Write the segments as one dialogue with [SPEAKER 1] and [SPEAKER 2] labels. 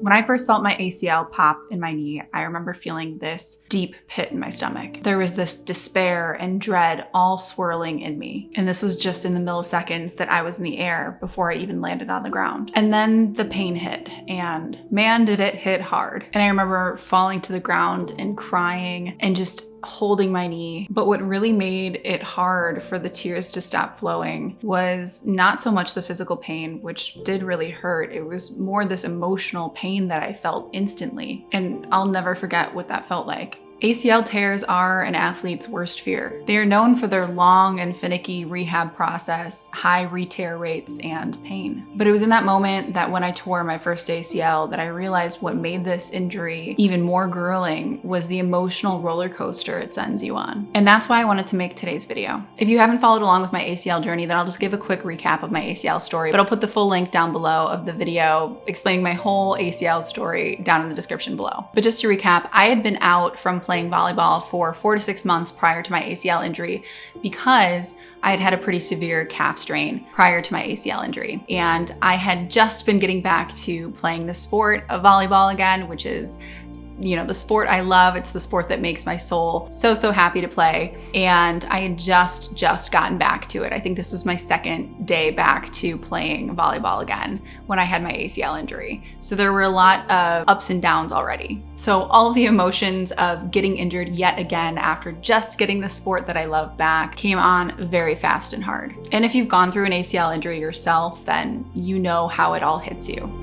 [SPEAKER 1] When I first felt my ACL pop in my knee, I remember feeling this deep pit in my stomach. There was this despair and dread all swirling in me. And this was just in the milliseconds that I was in the air before I even landed on the ground. And then the pain hit, and man, did it hit hard. And I remember falling to the ground and crying and just holding my knee. But what really made it hard for the tears to stop flowing was not so much the physical pain, which did really hurt. It was more this emotional pain that I felt instantly. And I'll never forget what that felt like. ACL tears are an athlete's worst fear. They are known for their long and finicky rehab process, high re-tear rates, and pain. But it was in that moment that when I tore my first ACL that I realized what made this injury even more grueling was the emotional roller coaster it sends you on. And that's why I wanted to make today's video. If you haven't followed along with my ACL journey, then I'll just give a quick recap of my ACL story, but I'll put the full link down below of the video explaining my whole ACL story down in the description below. But just to recap, I had been out from playing volleyball for 4 to 6 months prior to my ACL injury because I had had a pretty severe calf strain prior to my ACL injury. And I had just been getting back to playing the sport of volleyball again, which is the sport I love. It's the sport that makes my soul so happy to play. And I had just gotten back to it. I think this was my second day back to playing volleyball again when I had my ACL injury. So there were a lot of ups and downs already. So all of the emotions of getting injured yet again after just getting the sport that I love back came on very fast and hard. And if you've gone through an ACL injury yourself, then you know how it all hits you.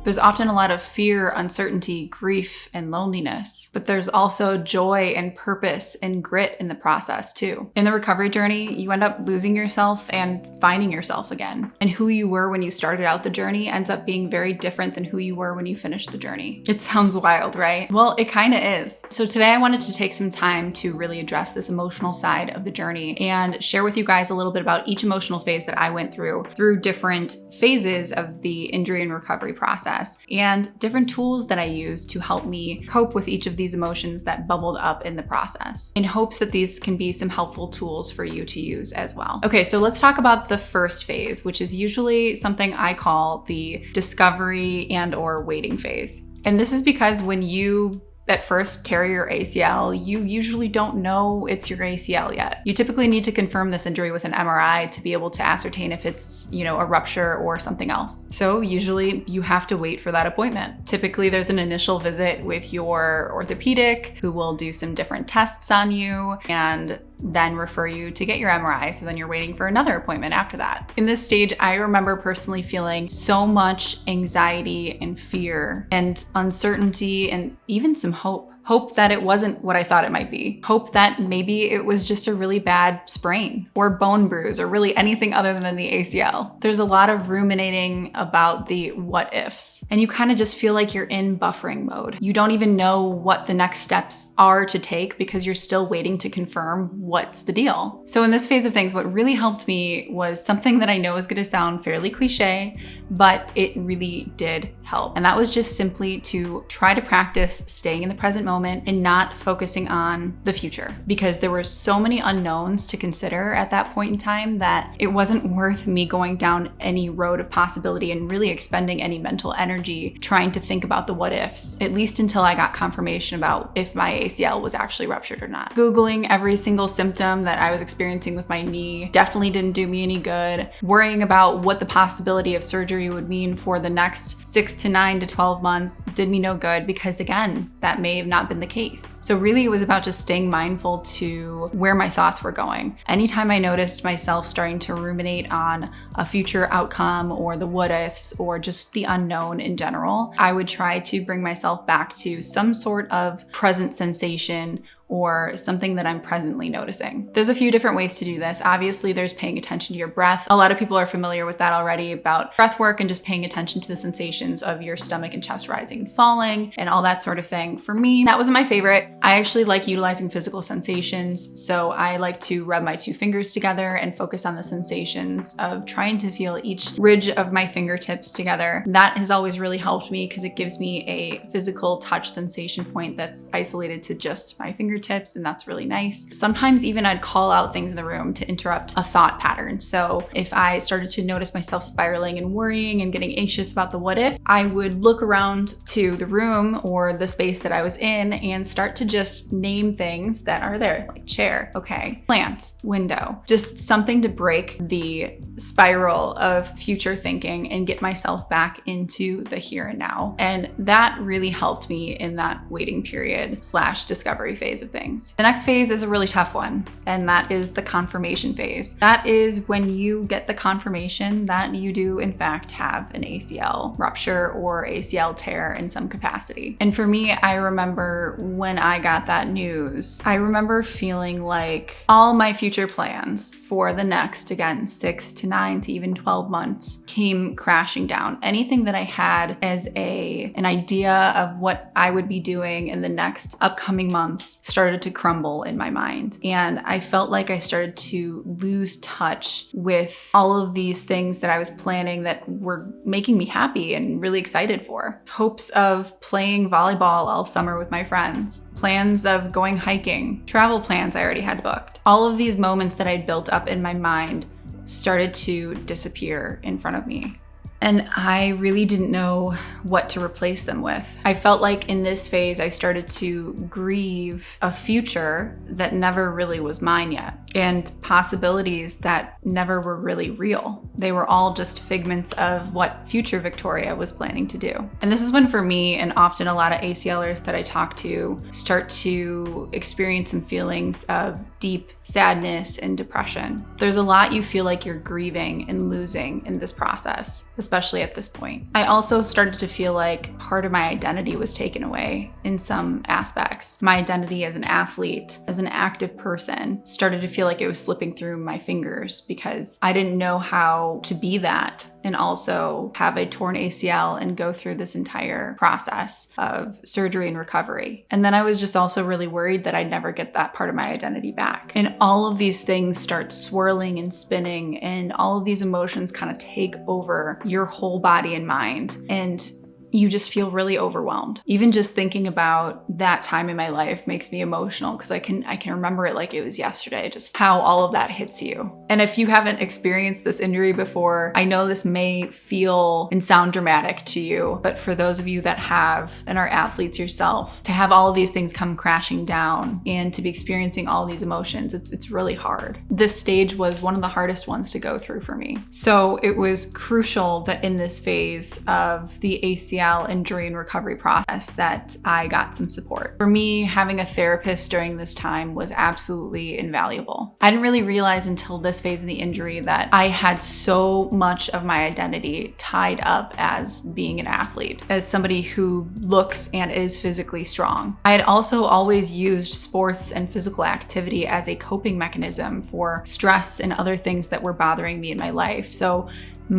[SPEAKER 1] There's often a lot of fear, uncertainty, grief, and loneliness, but there's also joy and purpose and grit in the process too. In the recovery journey, you end up losing yourself and finding yourself again. And who you were when you started out the journey ends up being very different than who you were when you finished the journey. It sounds wild, right? Well, it kind of is. So today I wanted to take some time to really address this emotional side of the journey and share with you guys a little bit about each emotional phase that I went through different phases of the injury and recovery process, and different tools that I use to help me cope with each of these emotions that bubbled up in the process, in hopes that these can be some helpful tools for you to use as well. Okay, so let's talk about the first phase, which is usually something I call the discovery and/or waiting phase. And this is because when you at first tear your ACL, you usually don't know it's your ACL yet. You typically need to confirm this injury with an MRI to be able to ascertain if it's, a rupture or something else. So usually you have to wait for that appointment. Typically there's an initial visit with your orthopedic who will do some different tests on you and then refer you to get your MRI. So then you're waiting for another appointment after that. In this stage, I remember personally feeling so much anxiety and fear and uncertainty and even some hope. Hope that it wasn't what I thought it might be. Hope that maybe it was just a really bad sprain or bone bruise or really anything other than the ACL. There's a lot of ruminating about the what ifs, and you kind of just feel like you're in buffering mode. You don't even know what the next steps are to take because you're still waiting to confirm what's the deal. So in this phase of things, what really helped me was something that I know is going to sound fairly cliche, but it really did help. And that was just simply to try to practice staying in the present moment and not focusing on the future, because there were so many unknowns to consider at that point in time that it wasn't worth me going down any road of possibility and really expending any mental energy trying to think about the what ifs, at least until I got confirmation about if my ACL was actually ruptured or not. Googling every single symptom that I was experiencing with my knee definitely didn't do me any good. Worrying about what the possibility of surgery would mean for the next 6 to 9 to 12 months did me no good, because again, that may have not been the case. So really it was about just staying mindful to where my thoughts were going. Anytime I noticed myself starting to ruminate on a future outcome or the what ifs or just the unknown in general, I would try to bring myself back to some sort of present sensation or something that I'm presently noticing. There's a few different ways to do this. Obviously, there's paying attention to your breath. A lot of people are familiar with that already, about breath work and just paying attention to the sensations of your stomach and chest rising and falling and all that sort of thing. For me, that wasn't my favorite. I actually like utilizing physical sensations. So I like to rub my 2 fingers together and focus on the sensations of trying to feel each ridge of my fingertips together. That has always really helped me because it gives me a physical touch sensation point that's isolated to just my fingertips fingertips, and that's really nice. Sometimes even I'd call out things in the room to interrupt a thought pattern. So if I started to notice myself spiraling and worrying and getting anxious about the what if, I would look around to the room or the space that I was in and start to just name things that are there, like chair, okay, plant, window, just something to break the spiral of future thinking and get myself back into the here and now. And that really helped me in that waiting period / discovery phase of things. The next phase is a really tough one, and that is the confirmation phase. That is when you get the confirmation that you do in fact have an ACL rupture or ACL tear in some capacity. And for me, I remember when I got that news, I remember feeling like all my future plans for the next, again, 6 to 9 to even 12 months came crashing down. Anything that I had as an idea of what I would be doing in the next upcoming months started to crumble in my mind. And I felt like I started to lose touch with all of these things that I was planning that were making me happy and really excited for. Hopes of playing volleyball all summer with my friends, plans of going hiking, travel plans I already had booked. All of these moments that I'd built up in my mind started to disappear in front of me. And I really didn't know what to replace them with. I felt like in this phase, I started to grieve a future that never really was mine yet, and possibilities that never were really real. They were all just figments of what future Victoria was planning to do. And this is when, for me, and often a lot of ACLers that I talk to, start to experience some feelings of deep sadness and depression. There's a lot you feel like you're grieving and losing in this process, especially at this point. I also started to feel like part of my identity was taken away in some aspects. My identity as an athlete, as an active person, started to feel like it was slipping through my fingers because I didn't know how to be that and also have a torn ACL and go through this entire process of surgery and recovery. And then I was just also really worried that I'd never get that part of my identity back. And all of these things start swirling and spinning, and all of these emotions kind of take over your whole body and mind. And you just feel really overwhelmed. Even just thinking about that time in my life makes me emotional because I can remember it like it was yesterday, just how all of that hits you. And if you haven't experienced this injury before, I know this may feel and sound dramatic to you, but for those of you that have and are athletes yourself, to have all of these things come crashing down and to be experiencing all these emotions, it's really hard. This stage was one of the hardest ones to go through for me. So it was crucial that in this phase of the ACL injury and recovery process that I got some support. For me, having a therapist during this time was absolutely invaluable. I didn't really realize until this phase of the injury that I had so much of my identity tied up as being an athlete, as somebody who looks and is physically strong. I had also always used sports and physical activity as a coping mechanism for stress and other things that were bothering me in my life. So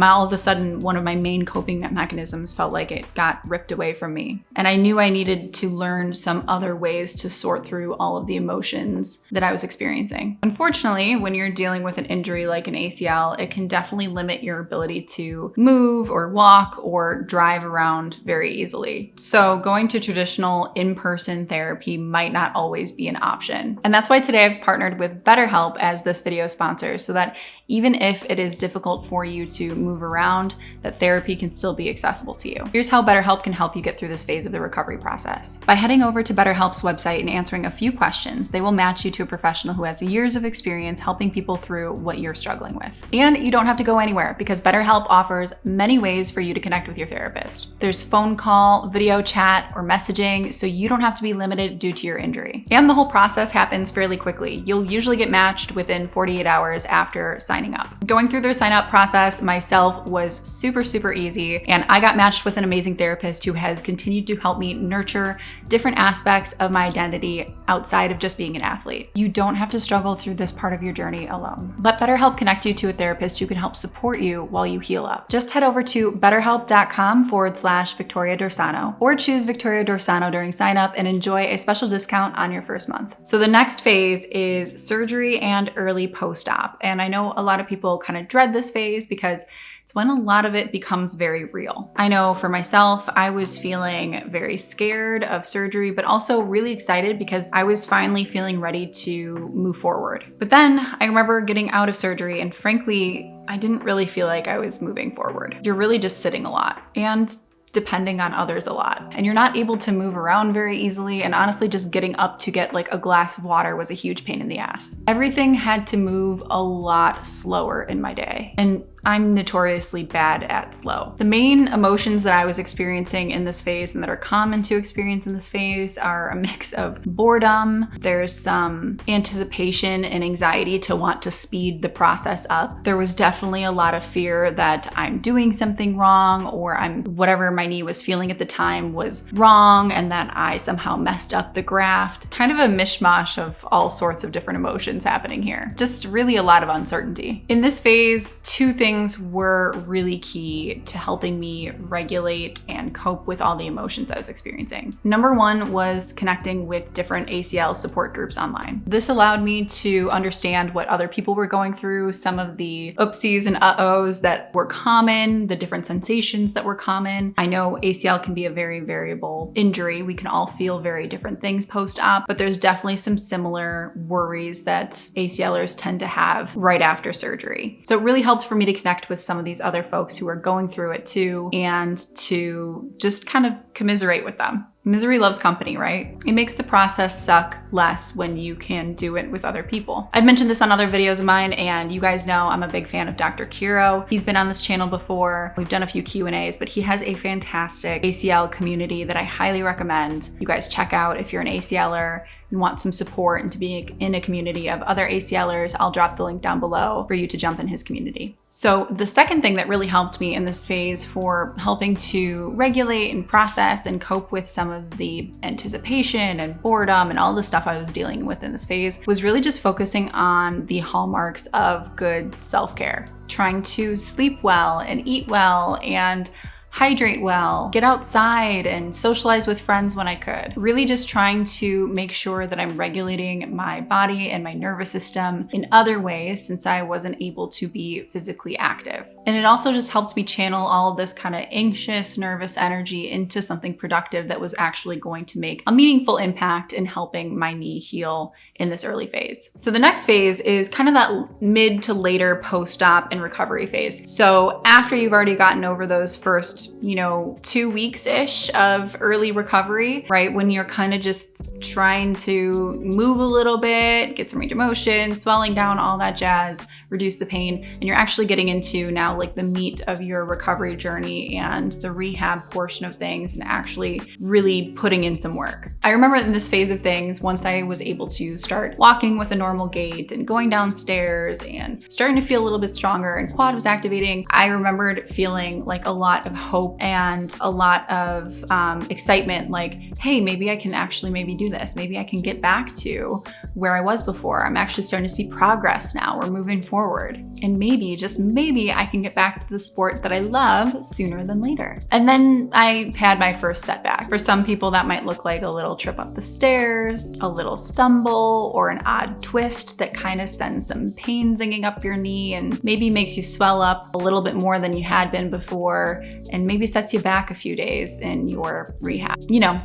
[SPEAKER 1] all of a sudden, one of my main coping mechanisms felt like it got ripped away from me. And I knew I needed to learn some other ways to sort through all of the emotions that I was experiencing. Unfortunately, when you're dealing with an injury like an ACL, it can definitely limit your ability to move or walk or drive around very easily. So going to traditional in-person therapy might not always be an option. And that's why today I've partnered with BetterHelp as this video sponsor, so that even if it is difficult for you to move around, that therapy can still be accessible to you. Here's how BetterHelp can help you get through this phase of the recovery process. By heading over to BetterHelp's website and answering a few questions, they will match you to a professional who has years of experience helping people through what you're struggling with. And you don't have to go anywhere because BetterHelp offers many ways for you to connect with your therapist. There's phone call, video chat, or messaging, so you don't have to be limited due to your injury. And the whole process happens fairly quickly. You'll usually get matched within 48 hours after signing up. Going through their sign up process myself was super easy, and I got matched with an amazing therapist who has continued to help me nurture different aspects of my identity outside of just being an athlete. You don't have to struggle through this part of your journey alone. Let BetterHelp connect you to a therapist who can help support you while you heal up. Just head over to betterhelp.com/Victoria Dorsano or choose Victoria Dorsano during sign up and enjoy a special discount on your first month. So the next phase is surgery and early post-op. And I know a lot of people kind of dread this phase because it's when a lot of it becomes very real. I know for myself, I was feeling very scared of surgery, but also really excited because I was finally feeling ready to move forward. But then I remember getting out of surgery, and frankly, I didn't really feel like I was moving forward. You're really just sitting a lot and depending on others a lot. And you're not able to move around very easily. And honestly, just getting up to get like a glass of water was a huge pain in the ass. Everything had to move a lot slower in my day. And I'm notoriously bad at slow. The main emotions that I was experiencing in this phase and that are common to experience in this phase are a mix of boredom. There's some anticipation and anxiety to want to speed the process up. There was definitely a lot of fear that I'm doing something wrong, or whatever my knee was feeling at the time was wrong, and that I somehow messed up the graft. Kind of a mishmash of all sorts of different emotions happening here. Just really a lot of uncertainty. In this phase, two things were really key to helping me regulate and cope with all the emotions I was experiencing. Number one was connecting with different ACL support groups online. This allowed me to understand what other people were going through, some of the oopsies and uh-ohs that were common, the different sensations that were common. I know ACL can be a very variable injury. We can all feel very different things post-op, but there's definitely some similar worries that ACLers tend to have right after surgery. So it really helped for me to connect with some of these other folks who are going through it too, and to just kind of commiserate with them. Misery loves company, right? It makes the process suck less when you can do it with other people. I've mentioned this on other videos of mine, and you guys know I'm a big fan of Dr. Kiro. He's been on this channel before. We've done a few Q&As, but he has a fantastic ACL community that I highly recommend you guys check out if you're an ACLer and want some support and to be in a community of other ACLers. I'll drop the link down below for you to jump in his community. So the second thing that really helped me in this phase for helping to regulate and process and cope with some of the anticipation and boredom and all the stuff I was dealing with in this phase was really just focusing on the hallmarks of good self-care. Trying to sleep well and eat well and hydrate well, get outside and socialize with friends when I could. Really just trying to make sure that I'm regulating my body and my nervous system in other ways since I wasn't able to be physically active. And it also just helped me channel all of this kind of anxious, nervous energy into something productive that was actually going to make a meaningful impact in helping my knee heal in this early phase. So the next phase is kind of that mid to later post-op and recovery phase. So after you've already gotten over those first 2 weeks-ish of early recovery, right? When you're kind of just trying to move a little bit, get some range of motion, swelling down, all that jazz, reduce the pain. And you're actually getting into now like the meat of your recovery journey and the rehab portion of things and actually really putting in some work. I remember in this phase of things, once I was able to start walking with a normal gait and going downstairs and starting to feel a little bit stronger and quad was activating, I remembered feeling like a lot of hope and a lot of excitement, like, hey, maybe I can actually maybe do this. Maybe I can get back to where I was before. I'm actually starting to see progress now. We're moving forward. And maybe, just maybe, I can get back to the sport that I love sooner than later. And then I had my first setback. For some people, that might look like a little trip up the stairs, a little stumble, or an odd twist that kind of sends some pain zinging up your knee and maybe makes you swell up a little bit more than you had been before, and maybe sets you back a few days in your rehab.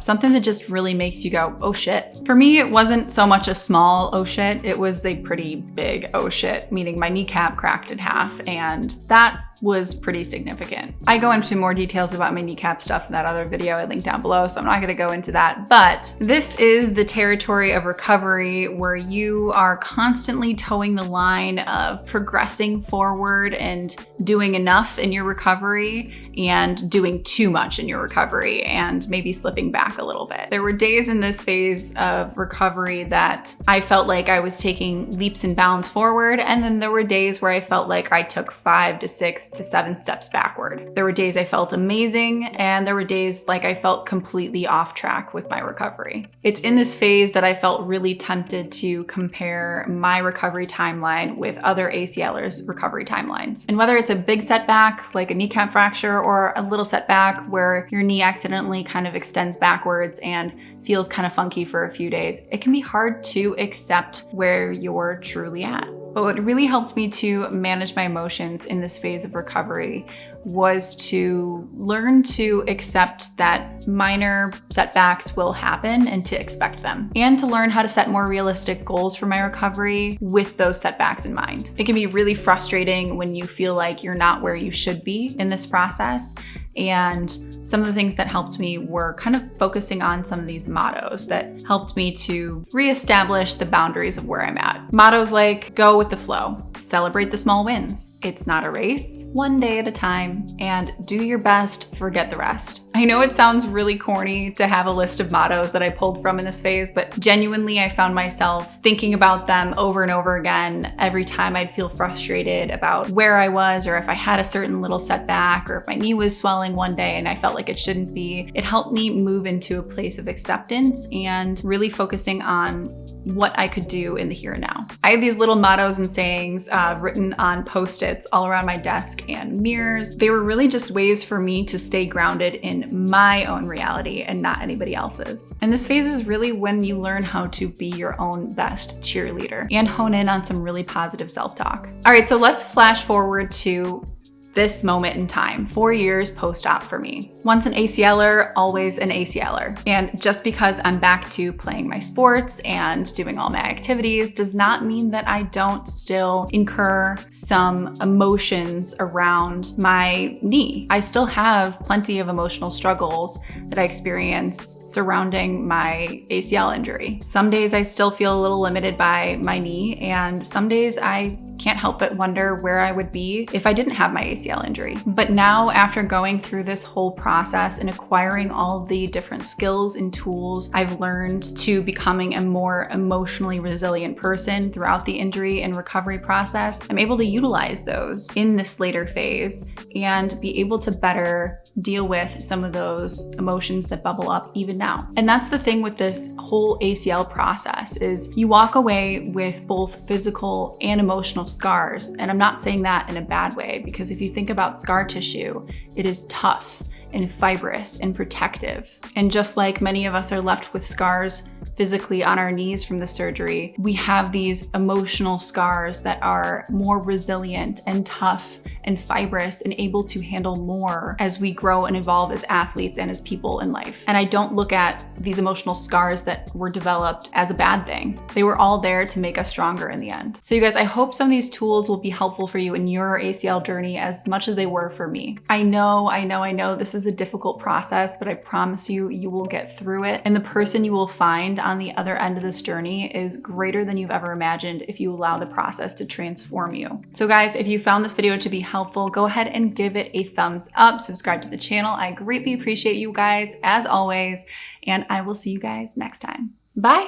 [SPEAKER 1] Something that just really makes you go, oh shit. For me, it wasn't so much a small oh shit, it was a pretty big oh shit, meaning my kneecap cracked in half, and that was pretty significant. I go into more details about my kneecap stuff in that other video I linked down below, so I'm not gonna go into that. But this is the territory of recovery where you are constantly towing the line of progressing forward and doing enough in your recovery and doing too much in your recovery and maybe slipping back a little bit. There were days in this phase of recovery that I felt like I was taking leaps and bounds forward, and then there were days where I felt like I took 5 to 6 to 7 steps backward. There were days I felt amazing, and there were days like I felt completely off track with my recovery. It's in this phase that I felt really tempted to compare my recovery timeline with other ACLers' recovery timelines. And whether it's a big setback, like a kneecap fracture, or a little setback where your knee accidentally kind of extends backwards and feels kind of funky for a few days, it can be hard to accept where you're truly at. But what really helped me to manage my emotions in this phase of recovery was to learn to accept that minor setbacks will happen and to expect them, and to learn how to set more realistic goals for my recovery with those setbacks in mind. It can be really frustrating when you feel like you're not where you should be in this process. And some of the things that helped me were kind of focusing on some of these mottos that helped me to reestablish the boundaries of where I'm at. Mottos like go with the flow, celebrate the small wins, it's not a race, one day at a time, and do your best, forget the rest. I know it sounds really corny to have a list of mottos that I pulled from in this phase, but genuinely I found myself thinking about them over and over again every time I'd feel frustrated about where I was, or if I had a certain little setback, or if my knee was swelling one day and I felt like it shouldn't be. It helped me move into a place of acceptance and really focusing on what I could do in the here and now. I had these little mottos and sayings written on Post-its all around my desk and mirrors. They were really just ways for me to stay grounded in my own reality and not anybody else's. And this phase is really when you learn how to be your own best cheerleader and hone in on some really positive self-talk. All right, so let's flash forward to this moment in time, 4 years post-op for me. Once an ACLer, always an ACLer. And just because I'm back to playing my sports and doing all my activities does not mean that I don't still incur some emotions around my knee. I still have plenty of emotional struggles that I experience surrounding my ACL injury. Some days I still feel a little limited by my knee, and some days I can't help but wonder where I would be if I didn't have my ACL injury. But now, after going through this whole process and acquiring all the different skills and tools I've learned to becoming a more emotionally resilient person throughout the injury and recovery process, I'm able to utilize those in this later phase and be able to better deal with some of those emotions that bubble up even now. And that's the thing with this whole ACL process is you walk away with both physical and emotional scars. And I'm not saying that in a bad way, because if you think about scar tissue, it is tough and fibrous and protective. And just like many of us are left with scars physically on our knees from the surgery, we have these emotional scars that are more resilient and tough and fibrous and able to handle more as we grow and evolve as athletes and as people in life. And I don't look at these emotional scars that were developed as a bad thing. They were all there to make us stronger in the end. So you guys, I hope some of these tools will be helpful for you in your ACL journey as much as they were for me. I know this is a difficult process, but I promise you, you will get through it. And the person you will find on the other end of this journey is greater than you've ever imagined if you allow the process to transform you. So guys, if you found this video to be helpful, go ahead and give it a thumbs up, subscribe to the channel. I greatly appreciate you guys as always, and I will see you guys next time. Bye.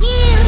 [SPEAKER 2] You